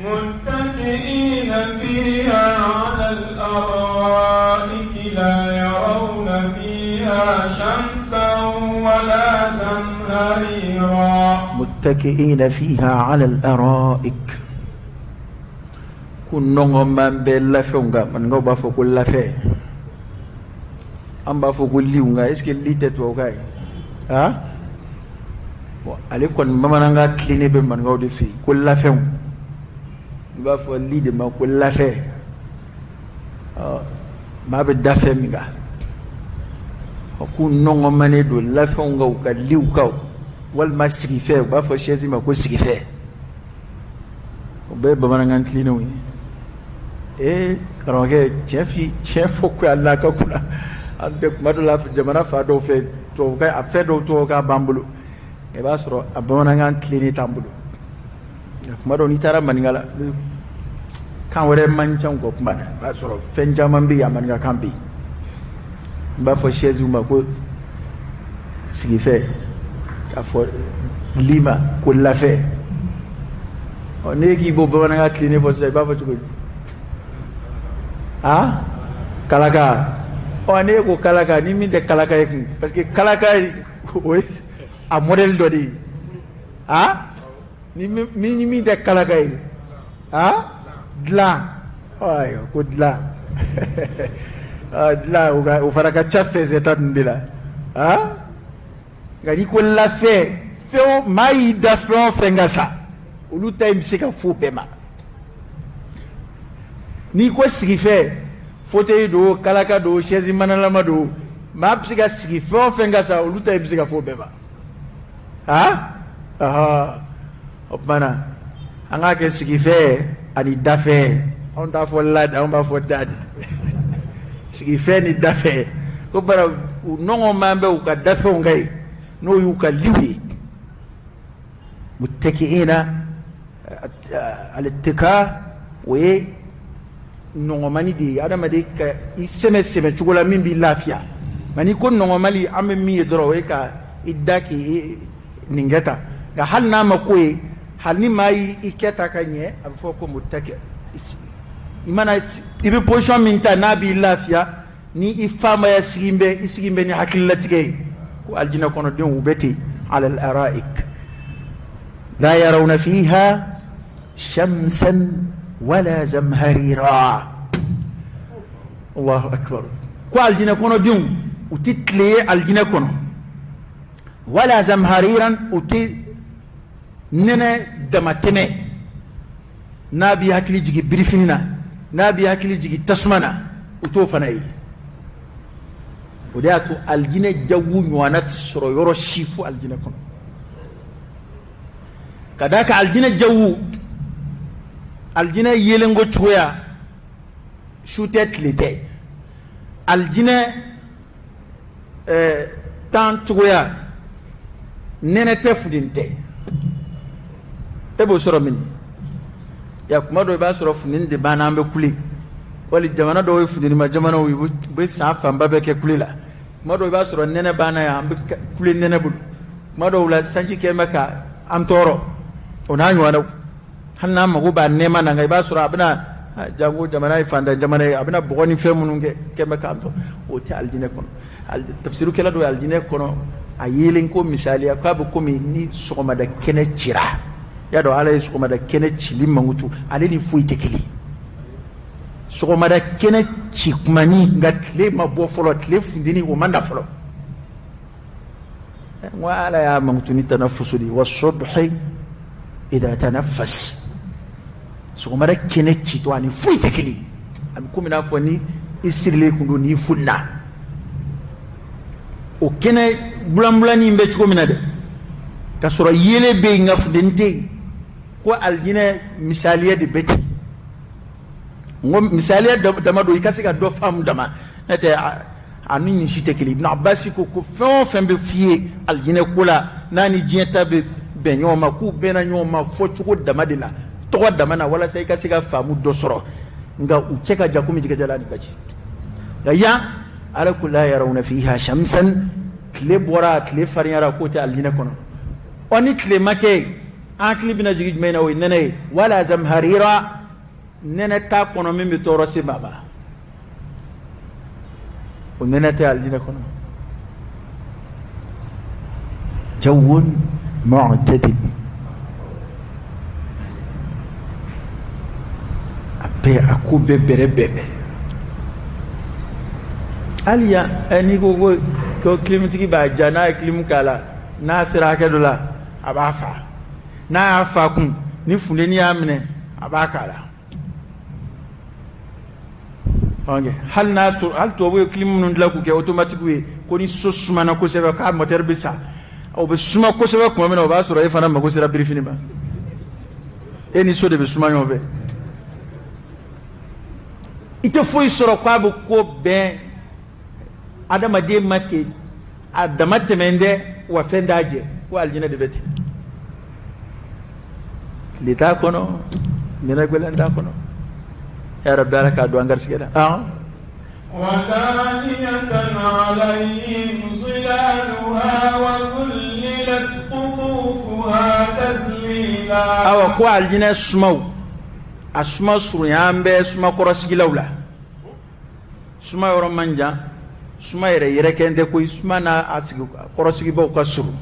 متكئين فيها على الأرائك لا يرون فيها شمسا ولا زمهريرا متكئين فيها على الأرائك كنون من بلافونغا من غوبا فوكول لافي amba foko liunga est-ce que lite to gay ha ale kon mamananga cleaner be man ngawde fi ko la few ba fo lide ma ko la fe ma be dafe minga ku nongo mane do la few ngaw ka liu kaw wal ma sigi fe ba fo chaise ma ko sigi fe be mamananga cleaner wi karoge chefi chefo ko alla ka kula ante madola jamana fa do fe to ka affaire do to ka bambulu e ba soro abona ngan clinique tambulu mado ni tara maningala kan wore mancham ko kuma ba soro fenjama mbi ya manga kambi ba fo chaise ma ko sigi fe ka fo lima ko la fe on egi bo bona nga clinique fo sai ba fo chuko kalaka on est au kalaka ni min de kalaka parce que kalaka oui a modèle dodi ni min de kalaka dla ay ko dla dla o faraka chafe zetat ndila ngani ko la fe mai da fron fengasa ulu time sika fu bema ni ko sigi fe fauteuil do kalaka do chaise manalama do ma psiga sigi fo fenga sa uluta psiga fo beba opmana anga ke sigi fe ani dafe on da fo lad on ba fo dad sigi fe ni dafe ko bara nongo mambe u ka dafe ngai no yu ka liwi muttakiina al-ittika wa nongomani di adamade ka iseme chugola mimbi lafia mani kon nongomali ame mi doro we ka idaki ningeta ga halna makoy halni mai iketa kanye abfo ko muttaki imana ibe position minta nabi lafia ni ifama ya isigimbe ni hakilatike ko aljina kono den ubeti ala al-ara'ik la yarawna fiha shamsan ولا زمهريرا الله أكبر قال الجنة كونو ديون وتتلي الجنة كونو ولا زمهريرا وتي ننا دمتمي نابي هكلي جيجي بريفيننا نابي هكلي جيجي تسمنا وتوفناي ودياتو الجنة جو نوانات سرو يورو شيفو الجنة كونو كذاك الجنة جو aljina yelengo choya shootet lete aljina tan choya nenete fudinte ebo soro min ya kuma do ba soro funin de bana ambe kuli wali jamana do fudini ma jamana wi be safa mbabe ke kuli la kuma do ba soro nene bana ya ambe kuli nene bulu kuma do la sanji ke maka am toro onanyo wana hanna mago ba nema na ngai ba sura abna jango jamana ifanda jamana abna bogoni femunun ke maka am to o ti aljine kono tafsiru kala do aljine kono ayelen ko misali akabu komi ni sokoma da kene cira ya do ala sokoma da kene cili mangutu ale ni fuite kili sokoma da kene cikmani ngatle mabo folo tle fundini o manda folo wa ala ya mangutu ni tanafusuli wasubhi idha tanaffas sokoma da kene cito ani fuite kili am komi na foni isirle kundu ni funna o kene bulambulani mbe chiko minade kasoro yele be ngafdente ko aljine misaliya de beti ngom misaliya dama do ikasika do fam dama nete anu ni shitekili ibn abbas ko fembe fie aljine kula nani jienta be nyoma ku bena nyoma fo chuko dama de la to dama na wala sai kasika famu do soro nga ucheka jakumi jigajala ni baji ya ala kula yarawna fiha shamsan kle bora kle fariara kote aljina kono oni kle make akli bina jigi mena o nene wala zamharira nene ta kono min bi toro si baba o nene ta aljina kono jawun mu'tadil ape akube bere bebe aliya ani ko klimatiki ba jana klim kala na sira ke dola abafa na afa kun ni funde ni amne abakala onge hal to bo klim nun la ku ke automatique we ko ni sosuma na ko sebe ka moteur bisa o be suma ko sebe ko mena o ba sura e fana ma ko sira briefing ba eni so de be suma yo ve ite foi soro kwa bu ko ben adama de mate adama temende wa fendaje wa aljina de beti lita kono mina gwelanda kono ya rabbi alaka do angar sigeda ودانية عليهم ظلالها وذللت قطوفها تذليلا أو قوى الجنة سمو أسمى سريان بي سمى قرسي لولا سمى يرمانجا سمى يركن دكوي سمى نا أسيق قرسي بوكا سرو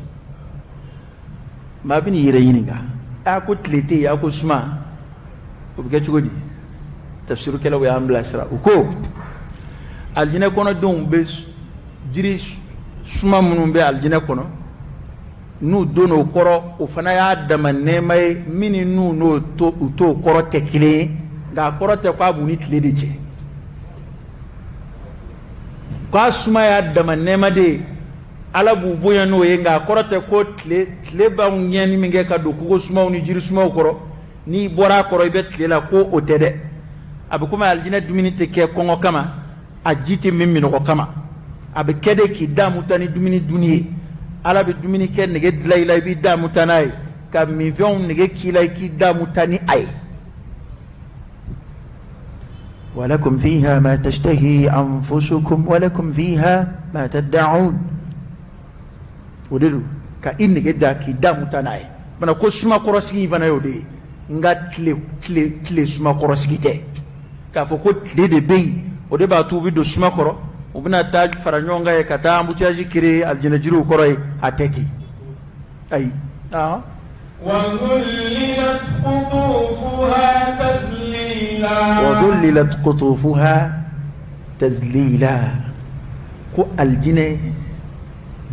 ما بني يرينيغا أكو تلتي أكو سمى وبكي تقولي تفسيرو كلا ويام بلاسرا وكو aljina kono don be jiri suma munun be aljina kono nu dono koro o fana ya dama nemay mini nu no to koro tekile ga koro te kwa buni tile de che kwa suma ya dama nema de ala bubu ya no ye ga koro te ko tile ba nyani minge ka do ko suma uni jiri suma koro ni bora koro be tile la ko o tede abu kuma aljina dumini te ke kongo kama ajiti mimi no kama abe kede ki damutani dumini duniye ala be dumini ke nege dilayla bi damutanay ka mi vion nege kilay ki damutani ay ولكم فيها ما تشتهي أنفسكم ولكم فيها ما تدعون ودلو كإن نege da ki damutanay bana ko suma korosigi fana yode nga tle suma korosigi te ka fo ko tle de bey o de ba tubi do suma koro o bina taj faranyonga e kata ambutia jikiri aljina jiru koro e ateki ay وذللت قطوفها تذليلا كو الجنة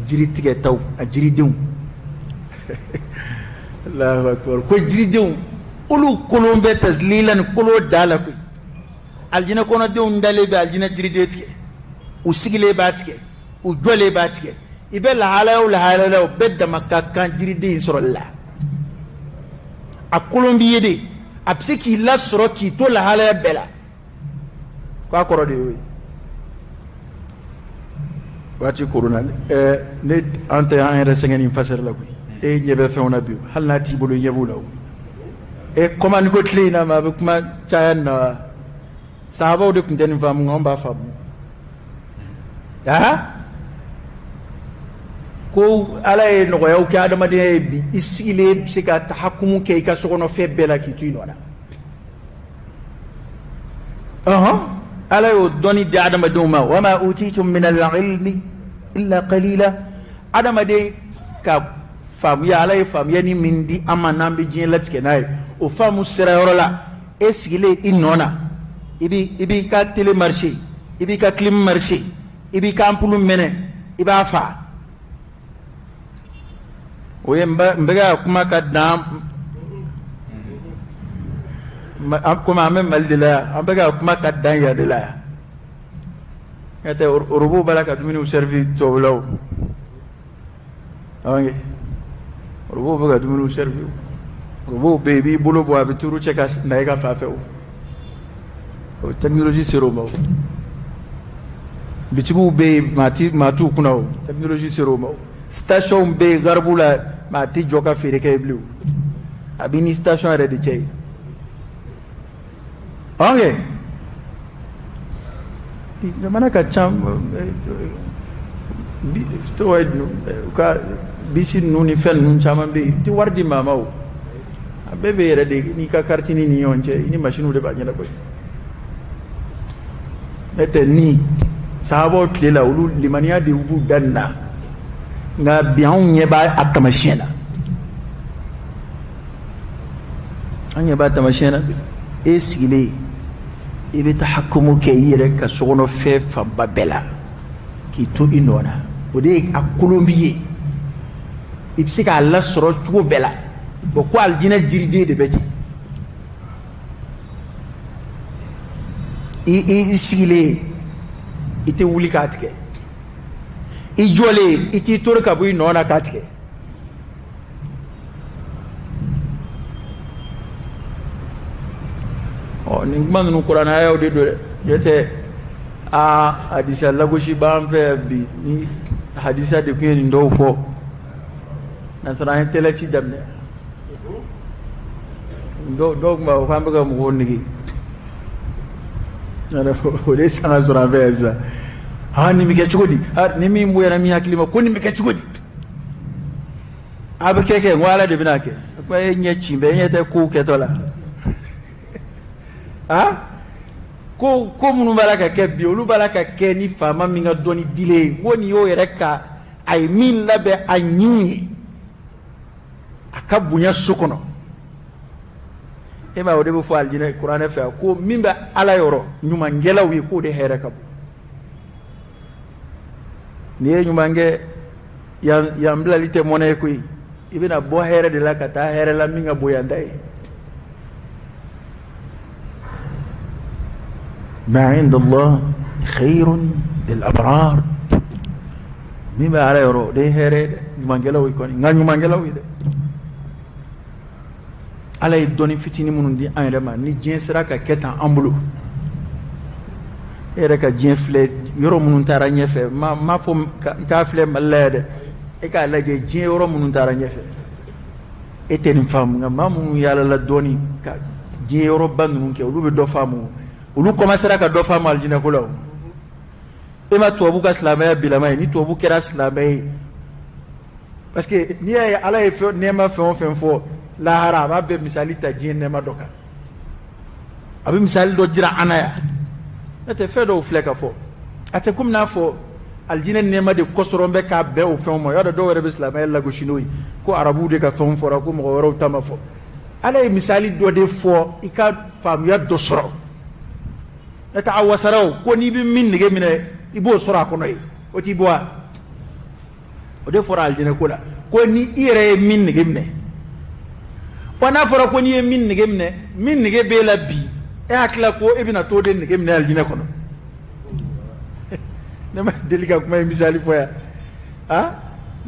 جري تيجي تو جري دون الله أكبر كو جري دون كلو كلهم بتذليلا كلو دالكو aljina kono de undale be aljina jiri tike usigile batike ujole batike ibe la hala bedda makka kan jiri de sorolla akulumbi yede apsiki la soroki to la hala bela ko koro de wi wati corona ne ante en resengeni faser la ko e nyebe fewna bi halna ti bolo yebulaw e comment ko tlina ma kuma chayan sahaba de kun den fam ngomba fam ko ala e no yaw ki adama de bi isile sika tahakkumu ke ka sokono febela ki tuinona ala yo doni de adama duma wama utitum min al-ilmi illa qalila adama de ka fam ya ala e fam yani mindi amanambe jin latike nay o famu sera yorola esile inona ibi ka télémarché ibi ka clim marché ibi ka ampulu mene iba fa oye mbega kuma ka dam kuma même maldila mbega kuma ka dan ya de la ete robo balaka dumini u servi to law awange robo baga dumini u servi robo baby bolo bo abituru cheka na ega fa fe technologie sero ma bitigu be matu kuna technologie sero ma station be garbula mati joka fere ke blue abini station re de chey okay mana ka cham to ka bisi nuni fen nun chama be ti wardi mamaw bebe yɛrɛ de n'i ka carte ni ɲɔgɔn cɛ i ni machine de b'a ɲɛnabɔ ne tɛ ni sahabaw tile la olu limaniya de b'u da nin na nka bi anw ɲɛ b'a a tamasiyɛn na an ɲɛ b'a tamasiyɛn na e sigilen i bɛ tahakumu kɛ i yɛrɛ ka sokɔnɔ fɛn fanba bɛɛ la k'i to i nɔ na o de ye a kolon b'i ye i bɛ se k'a lasɔrɔ cogo bɛɛ la bon ko alijinɛ jiriden de bɛ ten i sigilen i tɛ wuli k'a tigɛ i jɔlen i t'i tori ka bɔ i nɔ na k'a tigɛ nin kuma ninnu kuranɛyaw de don dɛ n'o tɛ hadisa lagosi b'an fɛ bi ni hadisa de tun ye nin dɔw fɔ nasɔrɔ an ye tɛlɛ ci daminɛ dɔw tun b'a fɔ k'an bɛ ka mɔgɔw nege o de sanga sɔrɔ an fɛ yan sisan nin bɛ kɛ cogo di ni min bonyana min hakili ma ko nin bɛ kɛ cogo di a bɛ kɛ n ko ala de bɛna kɛ ko e ɲɛ ci bɛɛ e ɲɛ tɛ kow kɛtɔ la ko minnu b'a la ka kɛ bi olu b'a la ka kɛ ni faama min ka dɔnni dile ye ko nin y'o yɛrɛ ka a ye min labɛn a ɲinw ye a ka bonya so kɔnɔ e ma o de bɛ fɔ alijinɛ kuranɛ fɛ ko min bɛ ala yɔrɔ ɲumankɛlaw ye k'o de hɛrɛ ka bon n'i ye ɲuman kɛ yan bilali tɛ mɔnɛ ye koyi i bɛna bɔ hɛrɛ de la ka taa hɛrɛ la min ka bon yan ta ye ما عند الله خير للأبرار مما على يرو ده هره نمانجلاوي كوني غاني نمانجلاوي ده على يدوني فتيني منون دي أنا ما ني جنسرا ككتا أمبلو إيه رك جنفلة يرو منون ترى نيفه ما فهم كافلة ملأ إيه لا جن يرو منون ترى نيفه إيه تنفهم ما منون يالا لا دوني جن يرو بانون كي ولو بدو فامو olu commencera ka dɔ faamu alijinɛ ko la o e ma tubabu ka silamɛya bilama ye ni tubabu kɛra silamɛ ye parce que n'i y'a ye ala ye nɛɛma fɛn o fɛn fɔ lahara a b'a bɛɛ misali ta diɲɛ nɛɛma dɔ kan a bɛ misali dɔ jira an na yan n'o tɛ fɛn dɔw filɛ ka fɔ a tɛ komi n'a fɔ alijinɛ nɛɛma de kɔsɔrɔ bɛ k'a bɛɛ o fɛnw ma i b'a dɔn dɔw yɛrɛ bɛ silamɛya lagosi n'o ye ko arabuw de ka fɛnw fɔra ko mɔgɔ wɛrɛw ta ma fɔ ala ye misali dɔ de fɔ i ka faamuya dɔ sɔrɔ eta awasaraw ko ni bi min nege minɛ i b'o sɔrɔ a kɔnɔ ye o t'i bɔ wa o de fɔra alijinɛ ko la ko ni i yɛrɛ ye min nege minɛ wa n'a fɔra ko n'i ye min nege minɛ min nege b'e la bi e hakilila ko e bɛna t'o de nege minɛ alijinɛ kɔnɔ ne ma deli ka kuma ye misali fɔ yan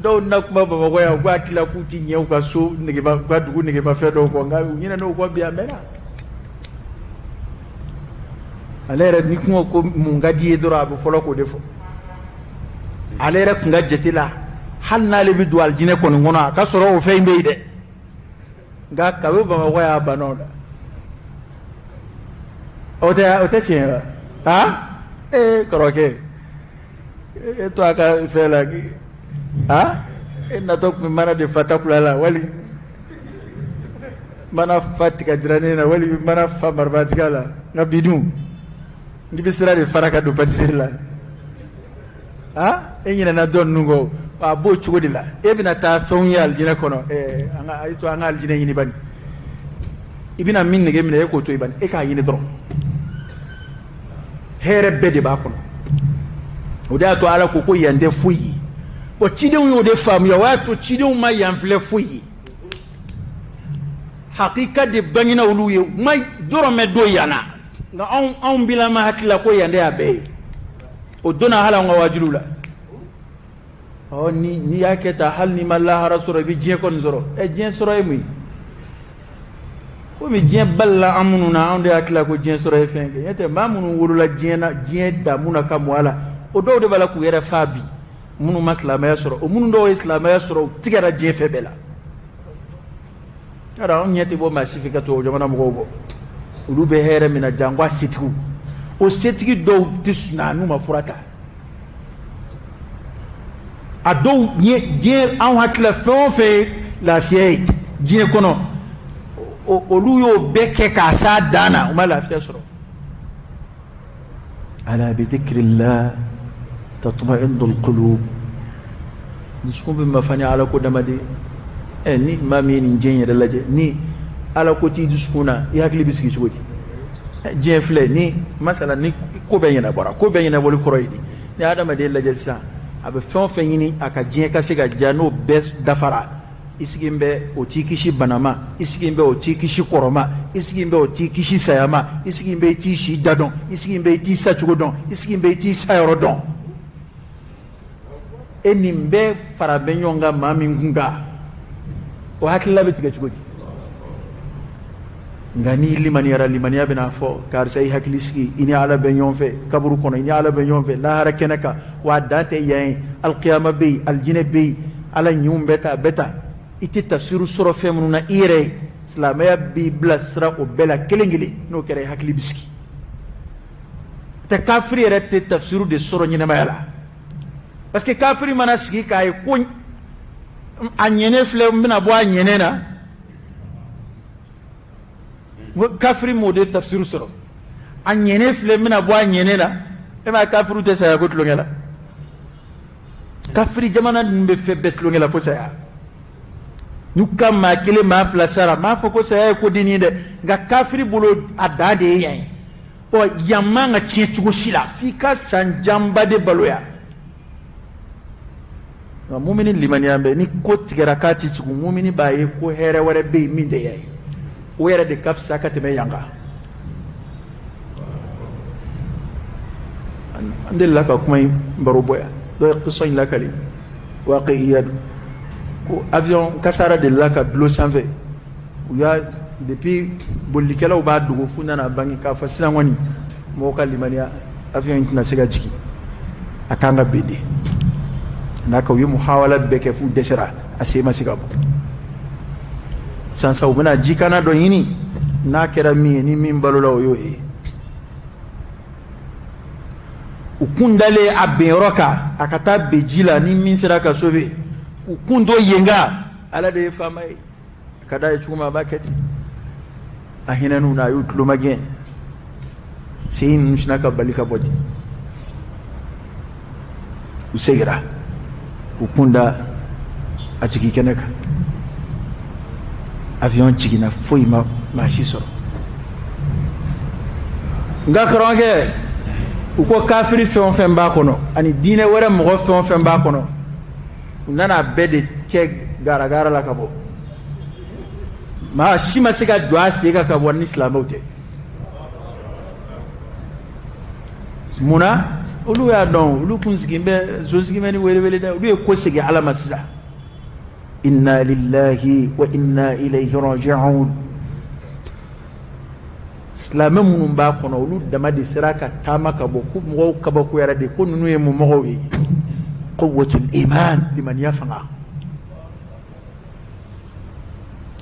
dɔw na kuma bamakɔ yan u ko hakilila k'u ti ɲɛ u ka so negema u ka dugu negemafɛn dɔw kɔ nka u ɲinɛna u kɔ bi a mɛnna ale yɛrɛ ni kungo ko mun ka di ye dɔrɔn a bɛ fɔlɔ k'o de fɔ ale yɛrɛ kun ka jate la hali n'ale bɛ don alijinɛ kɔni kɔnɔ a ka sɔrɔ o fɛn in bɛ yen dɛ nka kabi bamakɔ y'a banna o la o tɛ tiɲɛ wa kɔrɔkɛ e to a ka fɛn la e natɔ tun bɛ mana de fa takula la wali mana fa tigajiranen na wali mana fa marifatigiya la nka bi dun n'i bɛ sira de fara ka don patisserie la e ɲinɛna dɔ ninnu kɔ a b'o cogo de la e bɛna taa fɛnw ye alijinɛ kɔnɔ a ye to an ka alijinɛ ɲini bani i bɛna min nege minɛ e k'o to yen bani e k'a ɲini dɔrɔn hɛrɛ bɛɛ de b'a kɔnɔ o de y'a to ala ko yan tɛ foyi ye bon cidenw y'o de faamuya o y'a to cidenw ma yan filɛ foyi ye hakika de bangena olu ye ma dɔrɔmɛ do yanna nka anw bila ma hakilila ko yan de y'a bɛɛ ye o donna hali an ka wajibiw la n'i y'a kɛ tan hali n'i ma lahara sɔrɔ i bɛ diɲɛ kɔni sɔrɔ diɲɛ sɔrɔ ye mun ye komi diɲɛ balila an minnu na anw de hakilila ko diɲɛ sɔrɔ ye fɛn kɛ n'o tɛ maa minnu wolola diɲɛ damu na ka mɔ a la o dɔw de b'a la k'u yɛrɛ fa bi minnu ma silamɛya sɔrɔ o minnu dɔw ye silamɛya sɔrɔ u tigɛra diɲɛ fɛn bɛɛ la yɔrɔ anw ɲɛ tɛ bɔ maa si fɛ ka tubabu jamana mɔgɔw bɔ olu bɛ hɛrɛ min na jango a setigiw o setigi dɔw tɛ sɔn n'u ma fura ta a dɔw diɲɛ anw hakilila fɛn o fɛn ye lafiya ye diɲɛ kɔnɔ olu y'o bɛɛ kɛ k'a s'a dan na u ma lafiya sɔrɔ. ala bi dhikrillah tatma'innul qulub. dusukun bɛ mafa ni ala ko damaden. ni maa min ye nin diɲɛ yɛrɛ lajɛ ni ala ko t'i dusukun na i hakili bɛ sigi cogo di. diɲɛ filɛ ni masala ni ko bɛɛ ɲɛnabɔra ko bɛɛ ɲɛnabɔli kɔrɔ ye di. ni adamaden lajɛ sisan a bɛ fɛn o fɛn ɲini a ka diɲɛ ka se ka diya n'o bɛɛ dafara i sigilen bɛ o t'i kisi bana ma i sigilen bɛ o t'i kisi kɔrɔ ma i sigilen bɛ o t'i kisi saya ma i sigilen bɛ i t'i si da dɔn i sigilen bɛ i t'i sa cogo dɔn i sigilen bɛ i t'i sa yɔrɔ dɔn. e nin bɛɛ fara bɛ ɲɔgɔn kan maa min kun kan o hakilila bɛ tigɛ cogo di. nka n'i limaniyara limaniya bɛna fɔ karisa i hakili sigi i ni ala bɛ ɲɔgɔn fɛ kaburu kɔnɔ i ni ala bɛ ɲɔgɔn fɛ lahara kɛnɛ kan wa a dan tɛ yan ye alikiyama bɛ yen alijinɛ bɛ yen ala ɲinw bɛ ta bɛ ta i tɛ tafsiru sɔrɔ fɛn minnu na i yɛrɛ ye silamɛya b'i bilasira o bɛɛ la kelen kelen n'o kɛra i hakili bɛ sigi. tɛ kafiri yɛrɛ tɛ tafsiru de sɔrɔ ɲɛnamaya la parce que kafiri mana sigi k'a ye ko a ɲɛnɛ filɛ n bɛna bɔ a ɲɛnɛ na. kafiri m'o de tafsiru sɔrɔ a ɲɛnɛ filɛ n bɛna bɔ a ɲɛnɛ na e m'a kafiriw tɛ saya ko tulonkɛ la. kafiri jamana ninnu bɛ fɛn bɛɛ tulonkɛ la fo saya. n'u ka maa kelen maa fila sara m'a fɔ ko saya ye ko dennin ye dɛ nka kafiri bolo a dan de ye yan ye. yan man ka tiɲɛ cogo si la f'i ka san janba de baloya. nka mumini limaniya bɛ ni ko tigɛra k'a ti tugu mumini b'a ye ko hɛrɛ wɛrɛ bɛ yen min tɛ yan ye. o yɛrɛ de ka fisa ka tɛmɛ yan kan. an delila ka kuma in baro bɔ yan dɔ ye kisɔ in lakali waqi'iya don ko avion kasara delila ka dulon sanfɛ u y'a depuis bolilikɛlaw b'a dogo f'u nana bange k'a fɔ sisan kɔni mɔgɔw ka limaniya avion in tɛna se ka jigin a kan ka ben de n'a ka u ye muhawala bɛɛ kɛ f'u dɛsɛra a se ma se ka bɔ. sansa u bɛna jikana dɔ ɲini n'a kɛra min ye ni min balola o y'o ye. u kun dalen a ben yɔrɔ kan a ka taa ben ji la ni min sera ka sauver u kun to yen kan ala de ye faama ye a ka d'a ye cogo min a b'a kɛ ten. a hinɛn'u na a y'u tulomagɛn sen ninnu sina ka bali ka bɔ ten. u segira u kun da a jigin kɛnɛ kan. avion jiginna foyi ma maa si sɔrɔ. nka karamɔgɔkɛ u ko kafiri fɛn o fɛn b'a kɔnɔ ani diinɛ wɛrɛ mɔgɔ fɛn o fɛn b'a kɔnɔ u nana bɛɛ de cɛ garagara la ka bɔ. maa si ma se ka jɔ a sen kan ka bɔ ni silamɛw tɛ. munna olu y'a dɔn olu kun sigin bɛ so sigin bɛ ni welewele dɛ olu ye ko segin ala ma sisan. inna lillahi wa inna ilayhi raji'un. silamɛ minnu b'a kɔnɔ olu dama de sera ka taama ka bɔ ko mɔgɔw kabakoyara de ko ninnu ye mun mɔgɔw ye. quwwatul iman limaniya fanga.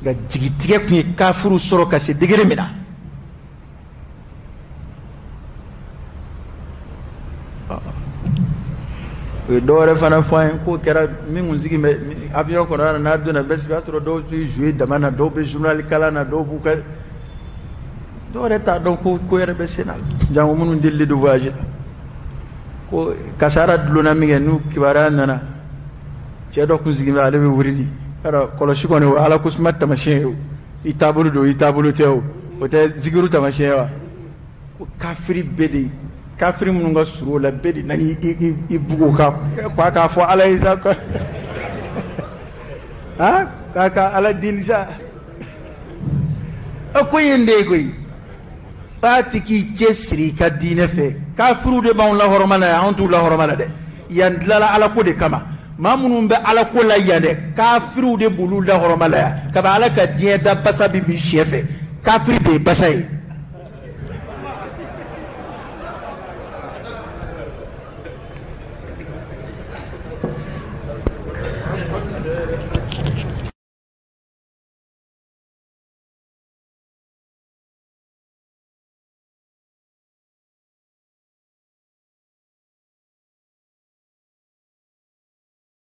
nka jigitigɛ tun ye kafiriw sɔrɔ ka se degere min na. o ye dɔwɛrɛ fana fɔ an ye k'o kɛra min kun sigi bɛ avion kɔnɔ n'a donna bɛɛ sigi o y'a sɔrɔ dɔw bɛ jouer dama na dɔw bɛ journal kalan na dɔw b'u ka dɔw yɛrɛ t'a dɔn ko yɛrɛ bɛ sen na jango minnu delilen don voyage la ko kasara dulonna min kɛ n'u kibaruya nana cɛ dɔ kun sigilen bɛ ale bɛ wuridi yɔrɔ kɔlɔsi kɔni o ye ala kosuma taamasiyɛn ye o i taabolo don i taabolo tɛ o tɛ zikiru taamasiyɛn ye wa ko kafiri bɛɛ de kafiri minnu ka surun o la bɛɛ de nani i bugu ka k'a fɔ ala ye sa k'a ka ala deli sa ko yen de ye koyi k'a ti k'i cɛ siri i ka diinɛ fɛ kafiriw de b'anw lahɔrɔma la yan anw t'u lahɔrɔma la dɛ yan dilala ala ko de kama maa minnu bɛ ala ko la yan dɛ kafiriw de b'olu lahɔrɔma la yan kabi ala ka diɲɛ da basa bi bin siɲɛ fɛ kafiri de ye basa ye.